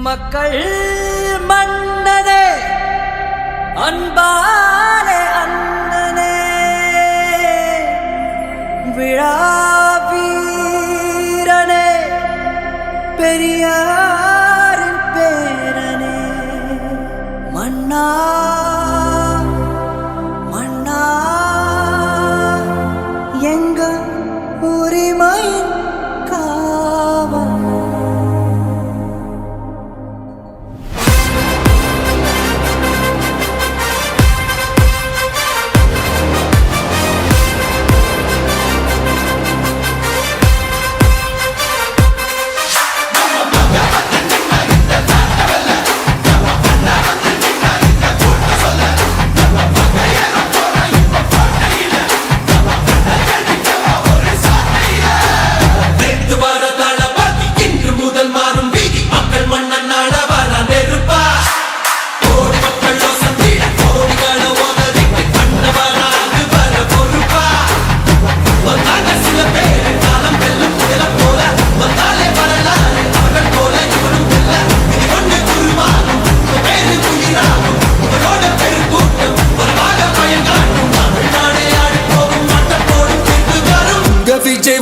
மக்கள் மன்னனே அன்பாலே அண்ணனே விழாவீரனே பெரியாரின் பேரனே மன்னா மன்னா எங்க உரிமையின் காவல்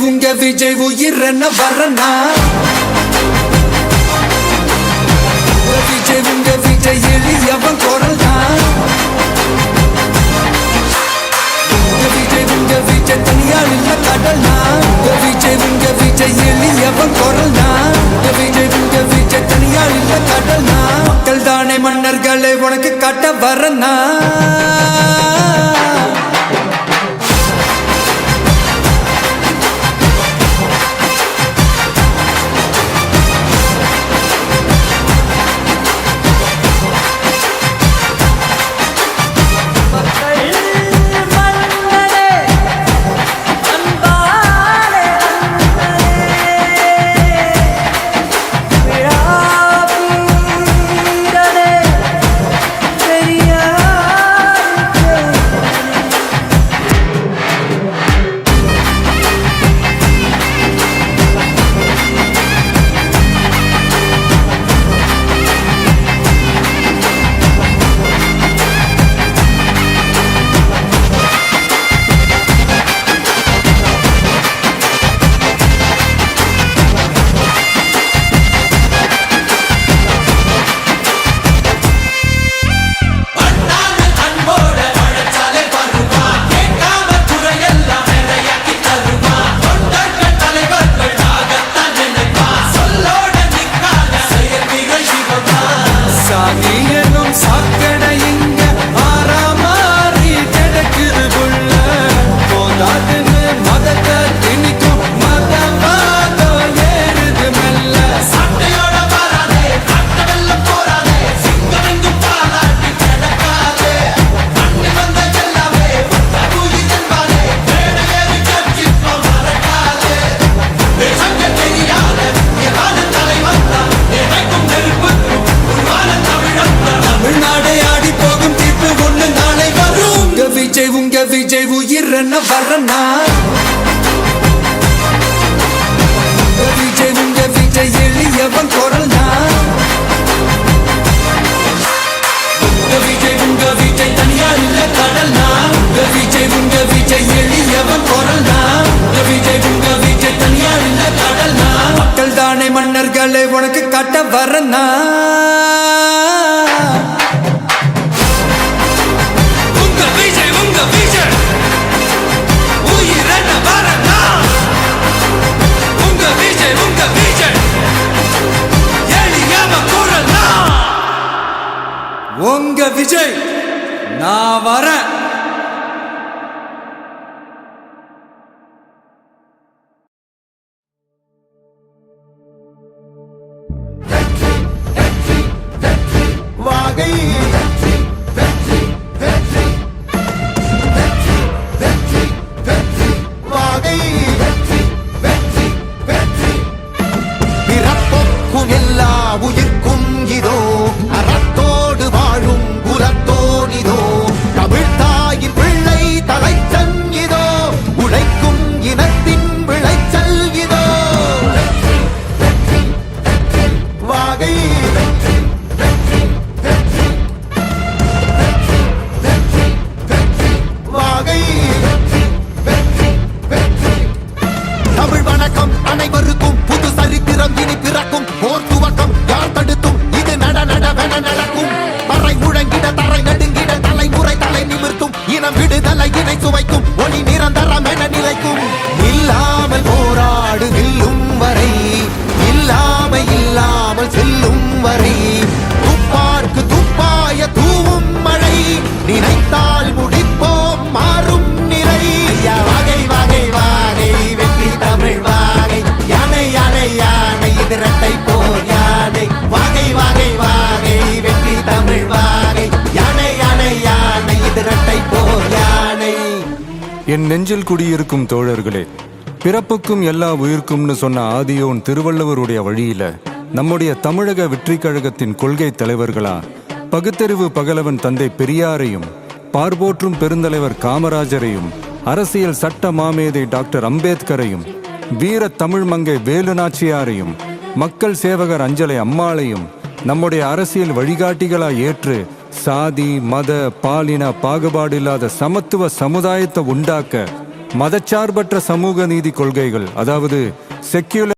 உங்க விஜய் உயிரன வரனா உங்க விஜய் எளியவன் குரல்னா உங்க விஜய் தனியால் இல்ல கடல்னா உங்க விஜய் எளியவன் குரல்னா உங்க விஜய் தனியால் இல்ல கடல்னா மக்கள் தானே மன்னர்களை உனக்கு காட்ட வரனா விஜய் உயிரன வரனா உங்க விஜய் எளியவன் குரல்னா உங்க விஜய் தனியால் இல்ல கடல்னா உங்க விஜய் எளியவன் குரல்னா உங்க விஜய் தனியால் இல்ல கடல்னா மக்கள் தானே மன்னர்களை உனக்கு காட்ட வரனா உங்க விஜய் நான் வரேன். வாகை என் நெஞ்சில் குடியிருக்கும் தோழர்களே, பிறப்புக்கும் எல்லா உயிர்க்கும்னு சொன்ன ஆதியோன் திருவள்ளுவருடைய வழியில நம்முடைய தமிழக வெற்றி கழகத்தின் கொள்கை தலைவர்களா பகுத்தறிவு பகலவன் தந்தை பெரியாரையும், பார்போற்றும் பெருந்தலைவர் காமராஜரையும், அரசியல் சட்ட மாமேதை டாக்டர் அம்பேத்கரையும், வீர தமிழ் மங்கை வேலு நாச்சியாரையும், மக்கள் சேவகர் அஞ்சலை அம்மாளையும் நம்முடைய அரசியல் வழிகாட்டிகளாய் ஏற்று சாதி மத பாலின பாகுபாடு இல்லாத சமத்துவ சமுதாயத்தை உண்டாக்க மதச்சார்பற்ற சமூக நீதி கொள்கைகள், அதாவது செக்யூலர்